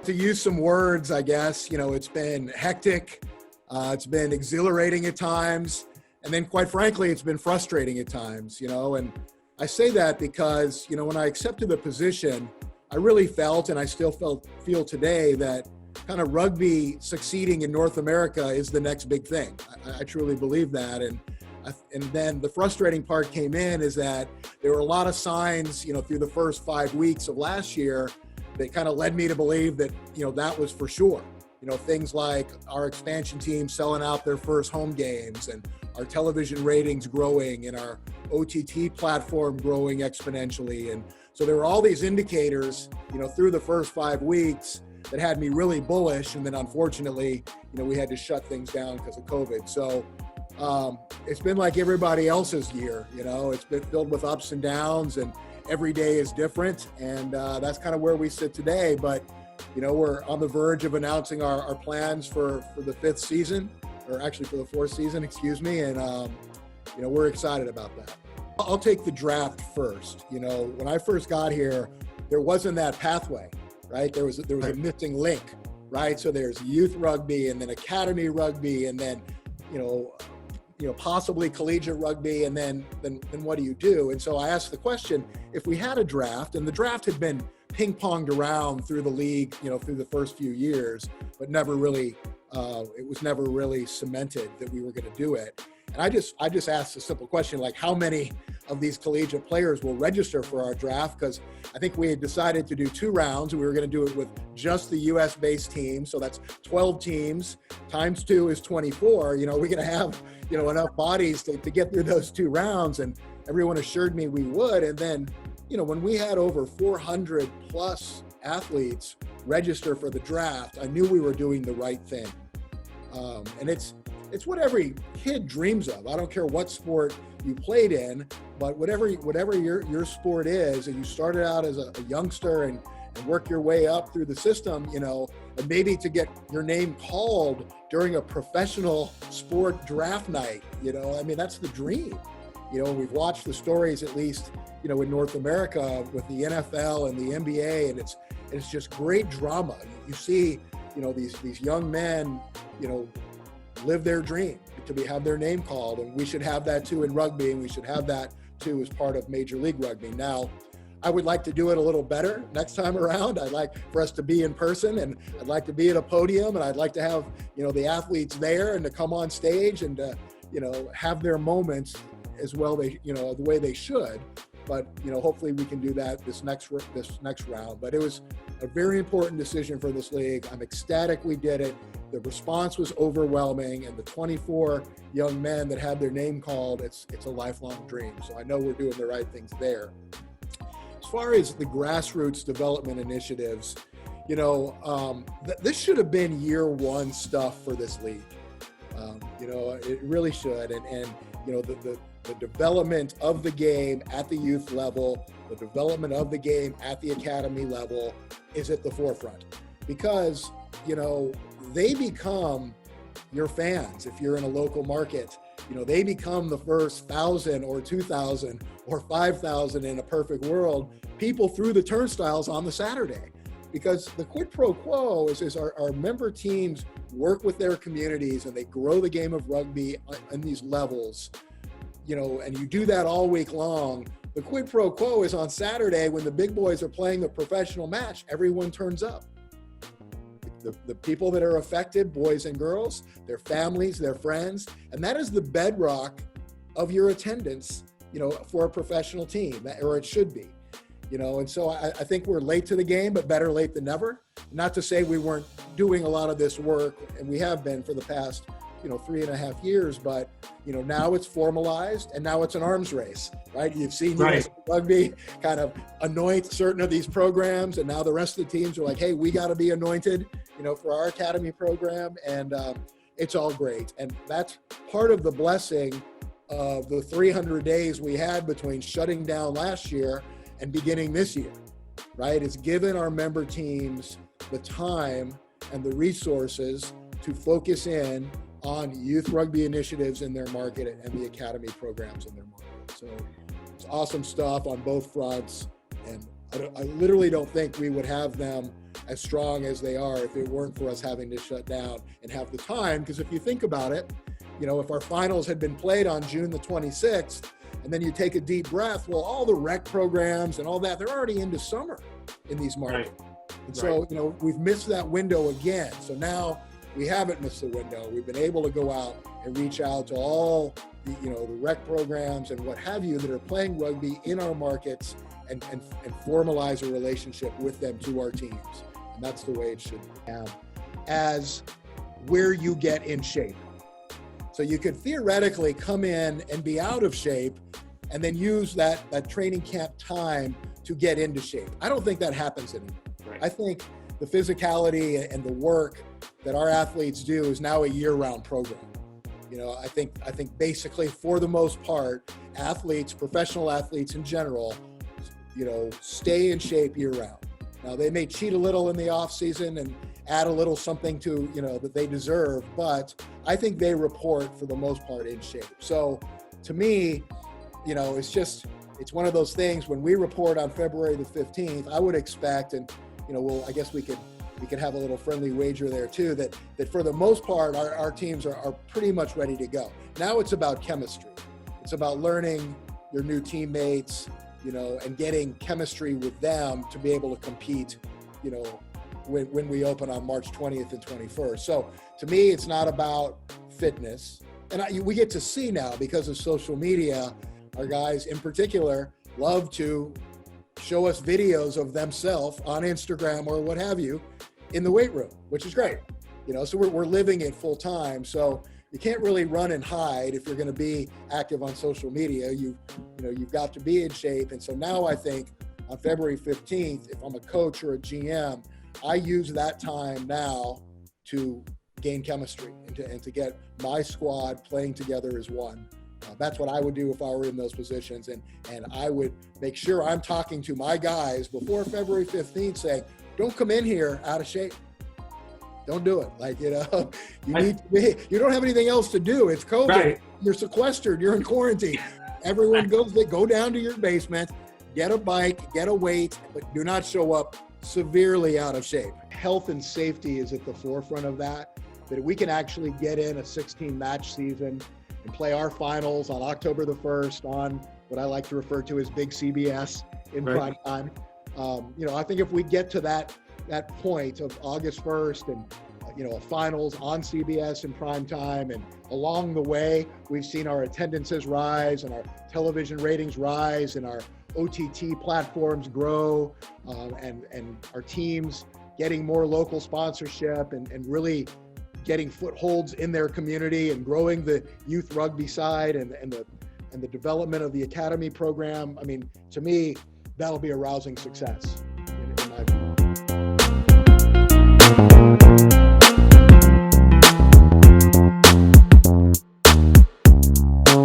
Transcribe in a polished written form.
To use some words, I guess, it's been hectic. It's been exhilarating at times. And then quite frankly, it's been frustrating at times, and I say that because, when I accepted the position, I really felt, and I still feel today, that kind of rugby succeeding in North America is the next big thing. I truly believe that. And then the frustrating part came in is that there were a lot of signs, through the first 5 weeks of last year that kind of led me to believe that, that was for sure. Things like our expansion team selling out their first home games and our television ratings growing and our OTT platform growing exponentially. And so there were all these indicators, through the first 5 weeks that had me really bullish. And then unfortunately, we had to shut things down because of COVID. So it's been like everybody else's year, it's been filled with ups and downs, and every day is different. And that's kind of where we sit today. But, we're on the verge of announcing our plans for the 5th season, or actually for the 4th season, excuse me. And, we're excited about that. I'll take the draft first. When I first got here, there wasn't that pathway, right? There was a missing link, right? So there's youth rugby and then academy rugby and then, possibly collegiate rugby, and then what do you do? And so I asked the question, if we had a draft, and the draft had been ping-ponged around through the league, through the first few years, but never really, it was never really cemented that we were going to do it. And I just asked a simple question, like how many of these collegiate players will register for our draft? Because I think we had decided to do 2 rounds, and we were going to do it with just the US-based team. So that's 12 teams times 2 is 24. We're going to have, enough bodies to get through those 2 rounds. And everyone assured me we would. And then, when we had over 400 plus athletes register for the draft, I knew we were doing the right thing. And it's what every kid dreams of. I don't care what sport you played in, but whatever your sport is, and you started out as a youngster and work your way up through the system, and maybe to get your name called during a professional sport draft night, that's the dream. We've watched the stories, at least, in North America with the NFL and the NBA, and it's just great drama. You see, these young men, live their dream to have their name called, and we should have that too in rugby, and we should have that too as part of Major League Rugby. Now, I would like to do it a little better next time around. I'd like for us to be in person, and I'd like to be at a podium, and I'd like to have, the athletes there and to come on stage and to, have their moments as well, the way they should. But, hopefully we can do that this next round. But it was a very important decision for this league. I'm ecstatic we did it. The response was overwhelming, and the 24 young men that had their name called, it's a lifelong dream. So I know we're doing the right things there. As far as the grassroots development initiatives, this should have been year 1 stuff for this league. It really should. And the development of the game at the youth level, the development of the game at the academy level is at the forefront, because, they become your fans. If you're in a local market, they become the first 1,000 or 2,000 or 5,000 in a perfect world, people through the turnstiles on the Saturday. Because the quid pro quo is our member teams work with their communities, and they grow the game of rugby on these levels, and you do that all week long. The quid pro quo is on Saturday when the big boys are playing the professional match, everyone turns up. The people that are affected, boys and girls, their families, their friends, and that is the bedrock of your attendance, for a professional team, or it should be. And so I think we're late to the game, but better late than never. Not to say we weren't doing a lot of this work, and we have been for the past, 3.5 years, but, now it's formalized, and now it's an arms race, right? You've seen US Rugby kind of anoint certain of these programs, and now the rest of the teams are like, hey, we got to be anointed, for our academy program, and it's all great. And that's part of the blessing of the 300 days we had between shutting down last year and beginning this year, right? It's given our member teams the time and the resources to focus in on youth rugby initiatives in their market and the academy programs in their market. So it's awesome stuff on both fronts. And I literally don't think we would have them as strong as they are if it weren't for us having to shut down and have the time. Because if you think about it, if our finals had been played on June the 26th, and then you take a deep breath, well, all the rec programs and all that, they're already into summer in these markets. Right. And so, we've missed that window again. So now we haven't missed the window. We've been able to go out and reach out to all the rec programs and what have you that are playing rugby in our markets and formalize a relationship with them to our teams. And that's the way it should be. As where you get in shape. So you could theoretically come in and be out of shape and then use that training camp time to get into shape. I don't think that happens anymore. Right. I think the physicality and the work that our athletes do is now a year-round program. I think basically for the most part, athletes, professional athletes in general, stay in shape year-round. Now they may cheat a little in the off season and add a little something to, that they deserve, but I think they report for the most part in shape. So to me, it's one of those things when we report on February the 15th, I would expect, and, I guess we could have a little friendly wager there too, that for the most part, our teams are pretty much ready to go. Now it's about chemistry. It's about learning your new teammates, and getting chemistry with them to be able to compete, when we open on March 20th and 21st. So to me, it's not about fitness. And we get to see now, because of social media, our guys in particular love to show us videos of themselves on Instagram or what have you in the weight room, which is great. So we're living it full time. So you can't really run and hide if you're going to be active on social media. You've got to be in shape. And so now I think on February 15th, if I'm a coach or a GM, I use that time now to gain chemistry and to get my squad playing together as one. That's what I would do if I were in those positions. And I would make sure I'm talking to my guys before February 15th saying, don't come in here out of shape. Don't do it. You don't have anything else to do. It's COVID. Right. You're sequestered. You're in quarantine. Everyone go down to your basement, get a bike, get a weight, but do not show up severely out of shape. Health and safety is at the forefront of that we can actually get in a 16-match season and play our finals on October the 1st on what I like to refer to as Big CBS in prime time. I think if we get to that point of August 1st and, finals on CBS in prime time, and along the way, we've seen our attendances rise and our television ratings rise and our OTT platforms grow, and our teams getting more local sponsorship and really getting footholds in their community and growing the youth rugby side and the development of the academy program. I mean, to me, that'll be a rousing success.